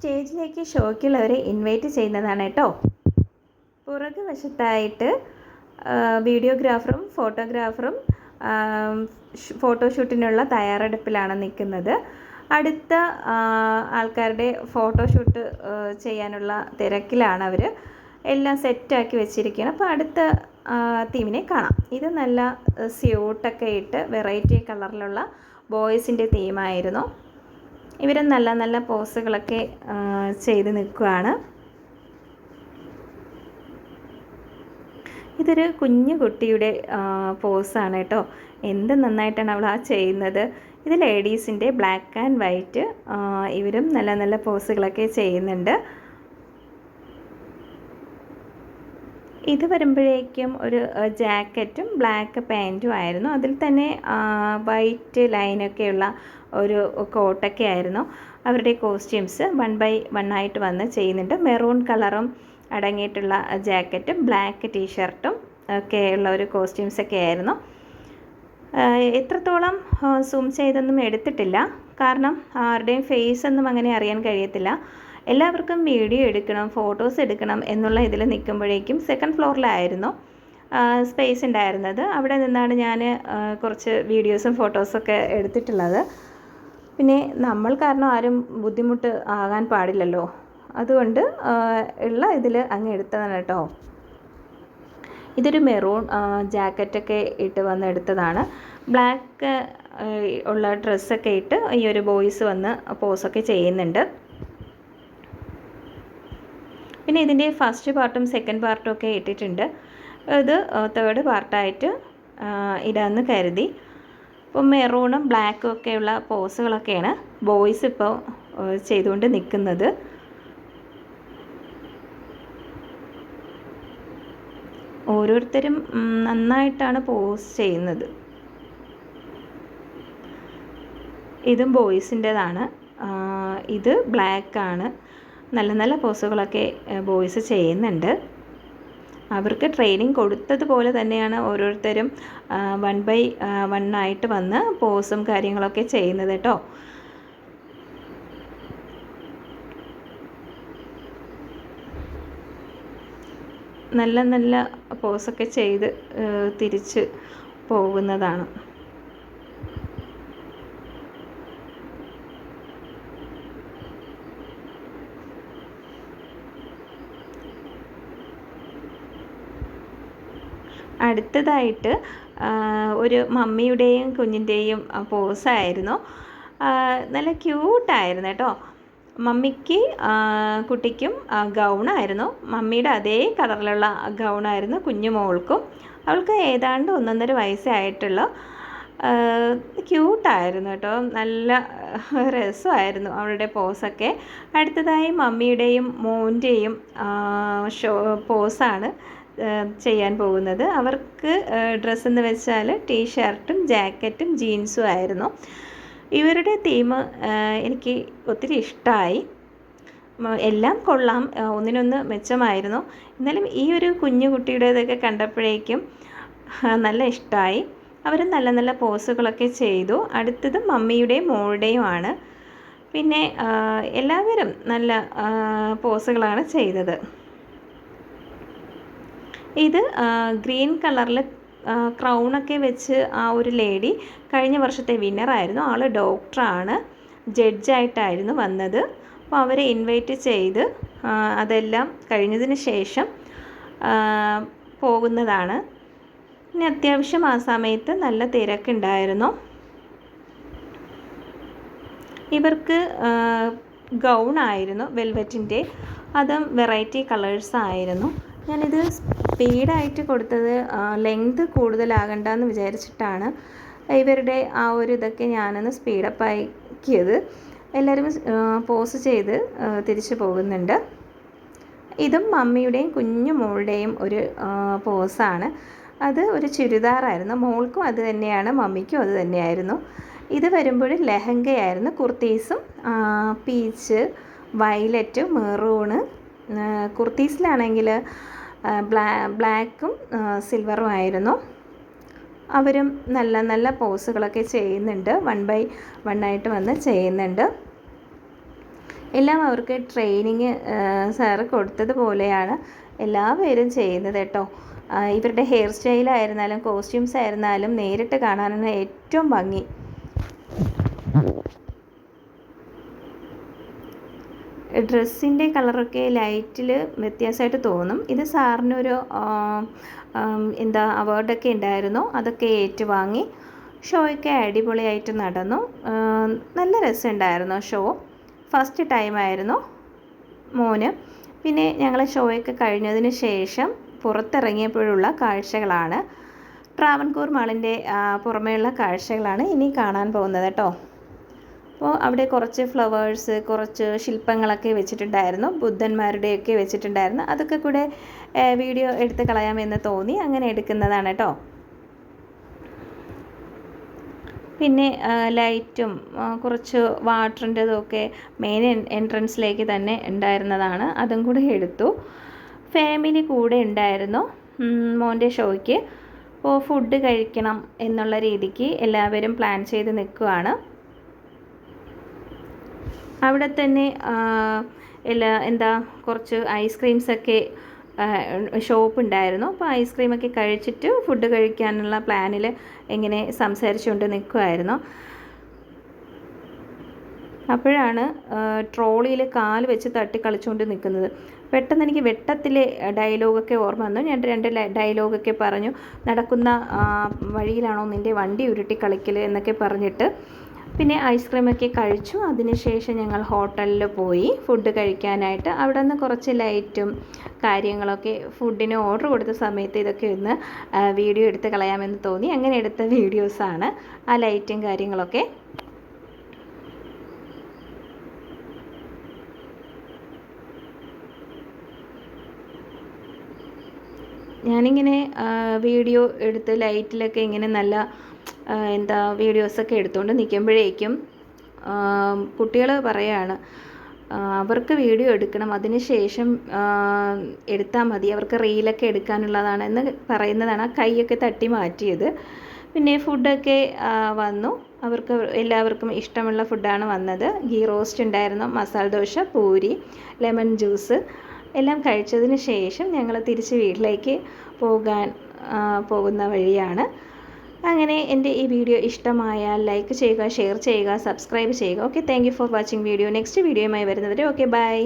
സ്റ്റേജിലേക്ക് ഷോയ്ക്കുള്ളവരെ ഇൻവൈറ്റ് ചെയ്യുന്നതാണ് കേട്ടോ. പുറകു വശത്തായിട്ട് വീഡിയോഗ്രാഫറും ഫോട്ടോഗ്രാഫറും ഫോട്ടോഷൂട്ടിനുള്ള തയ്യാറെടുപ്പിലാണ് നിൽക്കുന്നത്. അടുത്ത ആൾക്കാരുടെ ഫോട്ടോഷൂട്ട് ചെയ്യാനുള്ള തിരക്കിലാണ് അവർ. എല്ലാം സെറ്റാക്കി വെച്ചിരിക്കുകയാണ്. അപ്പോൾ അടുത്ത തീമിനെ കാണാം. ഇത് നല്ല സ്യൂട്ടൊക്കെ ഇട്ട് വെറൈറ്റി കളറിലുള്ള ബോയ്സിൻ്റെ തീമായിരുന്നു. ഇവർ നല്ല നല്ല പോസുകളൊക്കെ ചെയ്ത് നിൽക്കുകയാണ്. ഇതൊരു കുഞ്ഞു കുട്ടിയുടെ പോസാണ് കേട്ടോ. എന്ത് നന്നായിട്ടാണ് അവൾ ചെയ്യുന്നത്. ഇത് ലേഡീസിൻ്റെ ബ്ലാക്ക് ആൻഡ് വൈറ്റ്. ഇവരും നല്ല നല്ല പോസുകളൊക്കെ ചെയ്യുന്നുണ്ട്. ഇത് വരുമ്പോഴേക്കും ഒരു ജാക്കറ്റും ബ്ലാക്ക് പാൻറ്റും ആയിരുന്നു. അതിൽ തന്നെ വൈറ്റ് ലൈനൊക്കെയുള്ള ഒരു കോട്ടൊക്കെ ആയിരുന്നു അവരുടെ കോസ്റ്റ്യൂംസ്. 1 by 1 ആയിട്ട് വന്ന് ചെയ്യുന്നുണ്ട്. മെറൂൺ കളറും അടങ്ങിയിട്ടുള്ള ജാക്കറ്റും ബ്ലാക്ക് ടീഷർട്ടും ഒക്കെ ഉള്ള ഒരു കോസ്റ്റ്യൂംസൊക്കെ ആയിരുന്നു. എത്രത്തോളം സൂം ചെയ്തൊന്നും എടുത്തിട്ടില്ല, കാരണം ആരുടെയും ഫേസ് ഒന്നും അങ്ങനെ അറിയാൻ കഴിയത്തില്ല. എല്ലാവർക്കും വീഡിയോ എടുക്കണം, ഫോട്ടോസ് എടുക്കണം എന്നുള്ള ഇതിൽ നിൽക്കുമ്പോഴേക്കും സെക്കൻഡ് ഫ്ലോറിലായിരുന്നു സ്പേസ് ഉണ്ടായിരുന്നത്. അവിടെ നിന്നാണ് ഞാൻ കുറച്ച് വീഡിയോസും ഫോട്ടോസൊക്കെ എടുത്തിട്ടുള്ളത്. പിന്നെ നമ്മൾ കാരണം ആരും ബുദ്ധിമുട്ട് ആകാൻ പാടില്ലല്ലോ, അതുകൊണ്ട് ഉള്ള ഇതിൽ അങ്ങ് എടുത്തതാണ് കേട്ടോ. ഇതൊരു മെറൂൺ ജാക്കറ്റൊക്കെ ഇട്ട് വന്ന് എടുത്തതാണ്. ബ്ലാക്ക് ഉള്ള ഡ്രസ്സൊക്കെ ഇട്ട് ഈ ഒരു ബോയ്സ് വന്ന് പോസൊക്കെ ചെയ്യുന്നുണ്ട്. പിന്നെ ഇതിൻ്റെ ഫസ്റ്റ് പാർട്ടും സെക്കൻഡ് പാർട്ടും ഒക്കെ ഇട്ടിട്ടുണ്ട്. ഇത് തേർഡ് പാർട്ടായിട്ട് ഇടാമെന്ന് കരുതി. ഇപ്പോൾ മെറൂണും ബ്ലാക്കും ഒക്കെയുള്ള പോസുകളൊക്കെയാണ് ബോയ്സ് ഇപ്പോൾ ചെയ്തുകൊണ്ട് നിൽക്കുന്നത്. ഓരോരുത്തരും നന്നായിട്ടാണ് പോസ് ചെയ്യുന്നത്. ഇതും ബോയ്സിൻ്റെതാണ്. ഇത് ബ്ലാക്കാണ്. നല്ല നല്ല പോസുകളൊക്കെ ബോയ്സ് ചെയ്യുന്നുണ്ട്. അവർക്ക് ട്രെയിനിങ് കൊടുത്തതുപോലെ തന്നെയാണ് ഓരോരുത്തരും 1 by 1 ആയിട്ട് വന്ന് പോസും കാര്യങ്ങളൊക്കെ ചെയ്യുന്നത് കേട്ടോ. നല്ല നല്ല പോസൊക്കെ ചെയ്ത് തിരിച്ച് പോകുന്നതാണ്. അടുത്തതായിട്ട് ഒരു മമ്മിയുടെയും കുഞ്ഞിൻ്റെയും പോസായിരുന്നു. നല്ല ക്യൂട്ടായിരുന്നു കേട്ടോ. മമ്മിക്ക് കുട്ടിക്കും ഗൗണായിരുന്നു. മമ്മിയുടെ അതേ കളറിലുള്ള ഗൗണായിരുന്നു കുഞ്ഞു മോൾക്കും. അവൾക്ക് ഏതാണ്ട് 1.5 വയസ്സേ ആയിട്ടുള്ളൂ. ക്യൂട്ടായിരുന്നു കേട്ടോ. നല്ല രസമായിരുന്നു അവളുടെ പോസൊക്കെ. അടുത്തതായി മമ്മിയുടെയും മോൻ്റെയും പോസാണ് ചെയ്യാൻ പോകുന്നത്. അവർക്ക് ഡ്രസ്സെന്ന് വെച്ചാൽ ടീഷർട്ടും ജാക്കറ്റും ജീൻസും ആയിരുന്നു. ഇവരുടെ തീം എനിക്ക് ഒത്തിരി ഇഷ്ടമായി. എല്ലാം കൊള്ളാം, ഒന്നിനൊന്ന് മെച്ചമായിരുന്നു. എന്നാലും ഈ ഒരു കുഞ്ഞു കുട്ടിയുടേതൊക്കെ കണ്ടപ്പോഴേക്കും നല്ല ഇഷ്ടമായി. അവർ നല്ല നല്ല പോസുകളൊക്കെ ചെയ്തു. അടുത്തത് മമ്മിയുടെയും മോളുടെയും ആണ്. പിന്നെ എല്ലാവരും നല്ല പോസുകളാണ് ചെയ്തത്. ഇത് ഗ്രീൻ കളറിൽ ക്രൗണൊക്കെ വെച്ച് ആ ഒരു ലേഡി കഴിഞ്ഞ വർഷത്തെ വിന്നറായിരുന്നു. ആൾ ഡോക്ടറാണ്, ജഡ്ജായിട്ടായിരുന്നു വന്നത്. അപ്പോൾ അവരെ ഇൻവൈറ്റ് ചെയ്ത് അതെല്ലാം കഴിഞ്ഞതിന് ശേഷം പോകുന്നതാണ്. പിന്നെ അത്യാവശ്യം ആ സമയത്ത് നല്ല തിരക്കുണ്ടായിരുന്നു. ഇവർക്ക് ഗൗണായിരുന്നു വെൽവെറ്റിൻ്റെ. അതും വെറൈറ്റി കളേഴ്സായിരുന്നു. ഞാനിത് സ്പീഡായിട്ട് കൊടുത്തത് ലെങ്ത് കൂടുതലാകണ്ടെന്ന് വിചാരിച്ചിട്ടാണ് ഇവരുടെ ആ ഒരു ഇതൊക്കെ ഞാനൊന്ന് സ്പീഡപ്പ് ആക്കിയത്. എല്ലാവരും പോസ് ചെയ്ത് തിരിച്ചു പോകുന്നുണ്ട്. ഇതും മമ്മിയുടെയും കുഞ്ഞു മോളുടെയും ഒരു പോസാണ്. അത് ഒരു ചുരിദാറായിരുന്നു. മോൾക്കും അത് തന്നെയാണ്, മമ്മിക്കും അത് തന്നെയായിരുന്നു. ഇത് വരുമ്പോൾ ലെഹങ്കയായിരുന്നു. കുർത്തീസും പീച്ച്, വയലറ്റ്, മെറൂണ്. കുർത്തീസിലാണെങ്കിൽ ബ്ലാക്കും സിൽവറും ആയിരുന്നു. അവരും നല്ല നല്ല പോസുകളൊക്കെ ചെയ്യുന്നുണ്ട്. 1 by 1 ആയിട്ട് വന്ന് ചെയ്യുന്നുണ്ട്. എല്ലാം അവർക്ക് ട്രെയിനിങ് സാറ് കൊടുത്തതുപോലെയാണ് എല്ലാവരും ചെയ്യുന്നത് കേട്ടോ. ഇവരുടെ ഹെയർ സ്റ്റൈലായിരുന്നാലും കോസ്റ്റ്യൂംസ് ആയിരുന്നാലും നേരിട്ട് കാണാനാണ് ഏറ്റവും ഭംഗി. ഡ്രസ്സിൻ്റെ കളറൊക്കെ ലൈറ്റിൽ വ്യത്യാസമായിട്ട് തോന്നും. ഇത് സാറിനൊരു അവാർഡൊക്കെ ഉണ്ടായിരുന്നു, അതൊക്കെ ഏറ്റുവാങ്ങി. ഷോയൊക്കെ അടിപൊളിയായിട്ട് നടന്നു. നല്ല രസമുണ്ടായിരുന്നു ഷോ. ഫസ്റ്റ് ടൈമായിരുന്നു മോന്. പിന്നെ ഞങ്ങൾ ഷോയൊക്കെ കഴിഞ്ഞതിന് ശേഷം പുറത്തിറങ്ങിയപ്പോഴുള്ള കാഴ്ചകളാണ്. ട്രാവൻകൂർ മാളിൻ്റെ പുറമേയുള്ള കാഴ്ചകളാണ് ഇനി കാണാൻ പോകുന്നത് കേട്ടോ. അപ്പോൾ അവിടെ കുറച്ച് ഫ്ലവേഴ്സ്, കുറച്ച് ശില്പങ്ങളൊക്കെ വെച്ചിട്ടുണ്ടായിരുന്നു, ബുദ്ധന്മാരുടെയൊക്കെ വെച്ചിട്ടുണ്ടായിരുന്നു. അതൊക്കെ കൂടെ വീഡിയോ എടുത്ത് കളയാമെന്ന് തോന്നി, അങ്ങനെ എടുക്കുന്നതാണ് കേട്ടോ. പിന്നെ ലൈറ്റും കുറച്ച് വാട്ടറിൻ്റെതൊക്കെ മെയിൻ എൻട്രൻസിലേക്ക് തന്നെ ഉണ്ടായിരുന്നതാണ്, അതും കൂടെ എടുത്തു. ഫാമിലി കൂടെ ഉണ്ടായിരുന്നു മോൻ്റെ ഷോയ്ക്ക്. അപ്പോൾ ഫുഡ് കഴിക്കണം എന്നുള്ള രീതിക്ക് എല്ലാവരും പ്ലാൻ ചെയ്ത് നിൽക്കുകയാണ്. അവിടെ തന്നെ കുറച്ച് ഐസ്ക്രീംസൊക്കെ ഷോപ്പ് ഉണ്ടായിരുന്നു. അപ്പോൾ ഐസ്ക്രീമൊക്കെ കഴിച്ചിട്ട് ഫുഡ് കഴിക്കാനുള്ള പ്ലാനിൽ ഇങ്ങനെ സംസാരിച്ചുകൊണ്ട് നിൽക്കുമായിരുന്നു. അപ്പോഴാണ് ട്രോളിയിൽ കാല് വെച്ച് തട്ടി കളിച്ചുകൊണ്ട് നിൽക്കുന്നത്. പെട്ടെന്ന് എനിക്ക് വെട്ടത്തിലെ ഡയലോഗൊക്കെ ഓർമ്മ വന്നു. ഞാൻ 2 ഡയലോഗൊക്കെ പറഞ്ഞു. നടക്കുന്ന വഴിയിലാണോ നിൻ്റെ വണ്ടി ഉരുട്ടി കളിക്കൽ എന്നൊക്കെ പറഞ്ഞിട്ട്. പിന്നെ ഐസ്ക്രീമൊക്കെ കഴിച്ചു. അതിനുശേഷം ഞങ്ങൾ ഹോട്ടലിൽ പോയി ഫുഡ് കഴിക്കാനായിട്ട്. അവിടെ നിന്ന് കുറച്ച് ലൈറ്റും കാര്യങ്ങളൊക്കെ ഫുഡിന് ഓർഡർ കൊടുത്ത സമയത്ത് ഇതൊക്കെ ഒന്ന് വീഡിയോ എടുത്ത് കളയാമെന്ന് തോന്നി. അങ്ങനെ എടുത്ത വീഡിയോസാണ് ആ ലൈറ്റും കാര്യങ്ങളൊക്കെ. ഞാനിങ്ങനെ വീഡിയോ എടുത്ത് ലൈറ്റിലൊക്കെ ഇങ്ങനെ നല്ല വീഡിയോസൊക്കെ എടുത്തുകൊണ്ട് നിൽക്കുമ്പോഴേക്കും കുട്ടികൾ പറയാണ് അവർക്ക് വീഡിയോ എടുക്കണം, അതിന് ശേഷം എടുത്താൽ മതി, അവർക്ക് റീലൊക്കെ എടുക്കാനുള്ളതാണ് എന്ന് പറയുന്നതാണ്. ആ കൈയൊക്കെ തട്ടി മാറ്റിയത്. പിന്നെ ഫുഡൊക്കെ വന്നു. അവർക്ക് എല്ലാവർക്കും ഇഷ്ടമുള്ള ഫുഡാണ് വന്നത്. ഗീ റോസ്റ്റ് ഉണ്ടായിരുന്നു, മസാല ദോശ, പൂരി, ലെമൺ ജ്യൂസ് എല്ലാം കഴിച്ചതിന് ശേഷം ഞങ്ങൾ തിരിച്ച് വീട്ടിലേക്ക് പോകുന്ന വഴിയാണ്. അങ്ങനെ എൻ്റെ ഈ വീഡിയോ ഇഷ്ടമായാൽ ലൈക്ക് ചെയ്യുക, ഷെയർ ചെയ്യുക, സബ്സ്ക്രൈബ് ചെയ്യുക. Okay, thank you for watching video. Next വീഡിയോയുമായി വരുന്നവരെ ഓക്കെ, ബൈ.